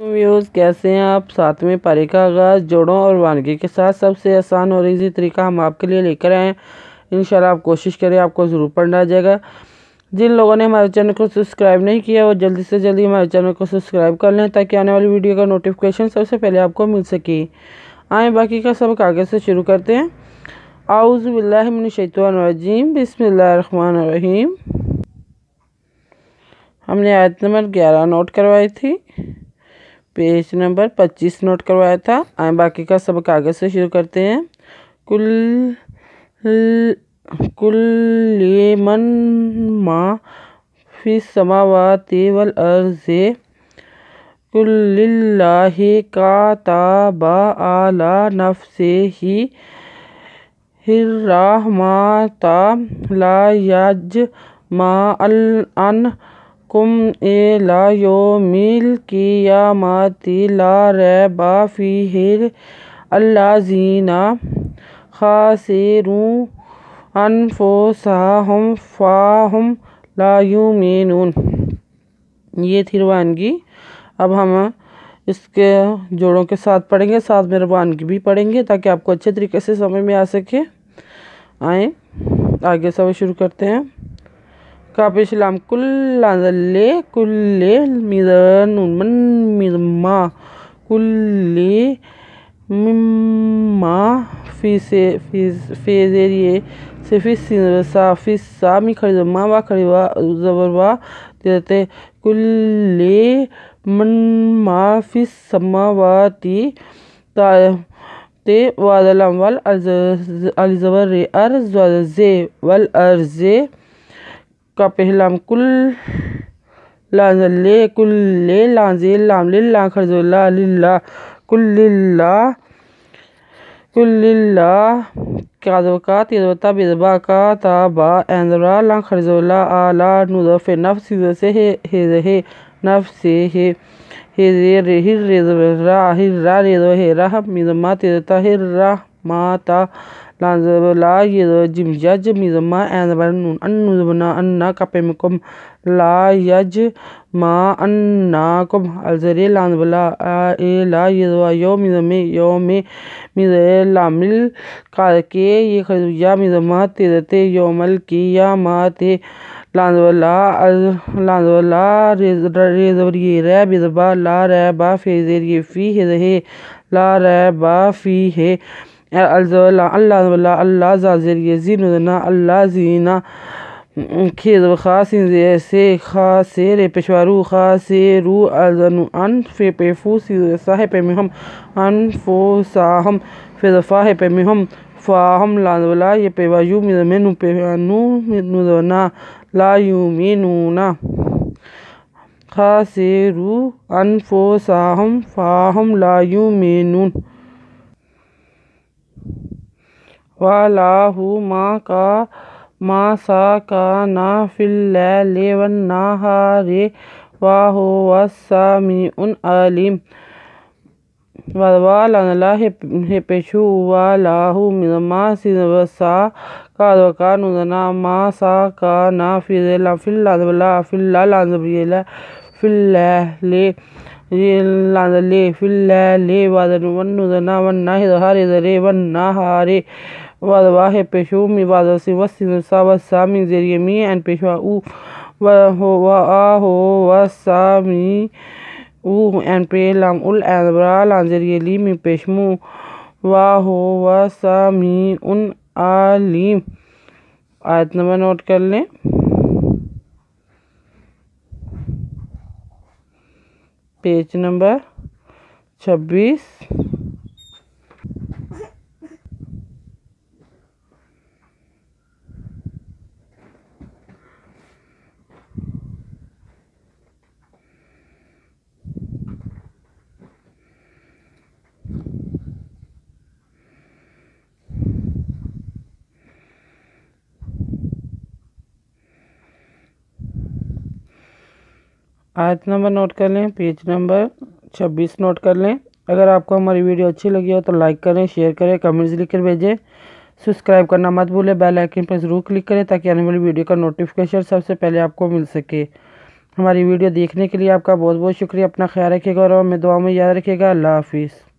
Viewers कैसे हैं आप। 7वें पारे का आगाज़ जोड़ों और वानगी के साथ सबसे आसान और इजी तरीका हम आपके लिए लेकर आए हैं। इंशाल्लाह आप कोशिश करें, आपको ज़रूर पढ़ना आ जाएगा। जिन लोगों ने हमारे चैनल को सब्सक्राइब नहीं किया वो जल्दी से जल्दी हमारे चैनल को सब्सक्राइब कर लें ताकि आने वाली वीडियो का नोटिफिकेशन सबसे पहले आपको मिल सके। आए बाकी का सबक आगे से शुरू करते हैं। आऊज़ु बिल्लाहि मिनश शैतानिर रजीम, बिस्मिल्लाहिर रहमानिर रहीम। हमने आयत नंबर 11 नोट करवाई थी, पेज नंबर 25 नोट करवाया था। आए बाकी का सबक आगे से शुरू करते हैं। कुल मन मा फिस समावाति वल अर्ज़े कुल्लिल्लाहि काताबा आला नफ्सिही हिर्रहमता ला यजमअन कुम इला यौमिल क़ियामति ला रैबा फ़ीहि अल्लज़ीना ख़ासिरू अनफुसहुम फ़हुम ला युमिनून। ये थी रवानगी। अब हम इसके जोड़ों के साथ पढ़ेंगे, साथ में रवानगी भी पढ़ेंगे ताकि आपको अच्छे तरीके से समझ में आ सके। आए आगे से शुरू करते हैं। कापिशलाम कुल्ले कुल्ले मिज़नुन मिज़मा कुल्ले मिम्मा फ़िज़ेरिए से फ़िस्सा मी खड़ी माँ वा खड़ी वा ज़बरवा देते कुल्ले मन मा फ़िस समावाती ते वादलम वल अलज़बर अर्ज़े वल अर्ज़े का पहलाम कुल लाज़ले कुल्ले लाज़े लाम लिल्ला खरज़ुल्ला लिल्ला कुल्लिल्ला कुल्लिल्ला काज़वका तिज़वता बिज़बा का ताबा एंदरा ला खरज़ुल्ला आला नुज़फ़े नफ्स से हे नफ्से हे हिर्रे हिर्रा हिर्रा रेज़ो हेरा मिज़मा तिज़ता हिर्रा माता लाज़बला ये जिमजज मिज़मा एंदरा नून अन्नुज़बना अन्ना कपेमकुम ला यज मा अन्ना कुम अलज़रे लाज़बला ए ला यज़वा यो मिज़मे मिज़लामिल काके ये खजुया मिज़मा तिज़ते योमल क़ियामते लाज़बला रेज़वरिए रै बिज़बा ला रैबा फ़ीज़ेरिए फ़ी हे ला रैबा फ़ी है अल्लाह ज़ाज़िर ज़ीनुदना अल्लाह ज़ीना खेज़ ख़ासिन से ख़ासिर पेशवारू ख़ासिरू अज़नु अन फ़े पेफू साहे पे में हम अनफुसाहम फ़िज़फ़ाहे पे में हम फ़ाहम लाज़वला ये पेवायु मिज़मेनु पेवानु नुज़ना ला युमिनूना ख़ासिरू अनफुसाहम फ़ाहम ला युमिनून। वलाहु मा सा का ना फ़िल्लैलि वन्नहारि वहुवा अस्समीउल अलीम। वाला हे पेशु वालाहु मिज़मा सिज़वसा काज़वका नुज़ना मा सा का ना फ़िल्ला फ़िल्ला फ़िल्ला लाज़बियला फ़िल्लैलि लाज़ले फ़िल्लैलि वन्नुज़ना वन्नाहिर ज़रे वन्नहारि वाहे पेशु मी वादसी वसा वसा मी ज़रिए मी एन पेशवा उ हो वसा मी उ एन पे लाम उल एनबरा लाज़रिए ली मी पेशमू वाहो वसा मी उन आलीम। आयत नंबर नोट कर लें। Page number 26। आयत नंबर नोट कर लें, पेज नंबर 26 नोट कर लें। अगर आपको हमारी वीडियो अच्छी लगी हो तो लाइक करें, शेयर करें, कमेंट्स लिख कर भेजें। सब्सक्राइब करना मत भूलें, बेल आइकन पर ज़रूर क्लिक करें ताकि आने वाली वीडियो का नोटिफिकेशन सबसे पहले आपको मिल सके। ہماری ویڈیو دیکھنے کے لیے آپ کا بہت بہت شکریہ۔ اپنا خیال رکھیے گا اور ہمیں دعاؤں میں یاد رکھیے گا۔ اللہ حافظ۔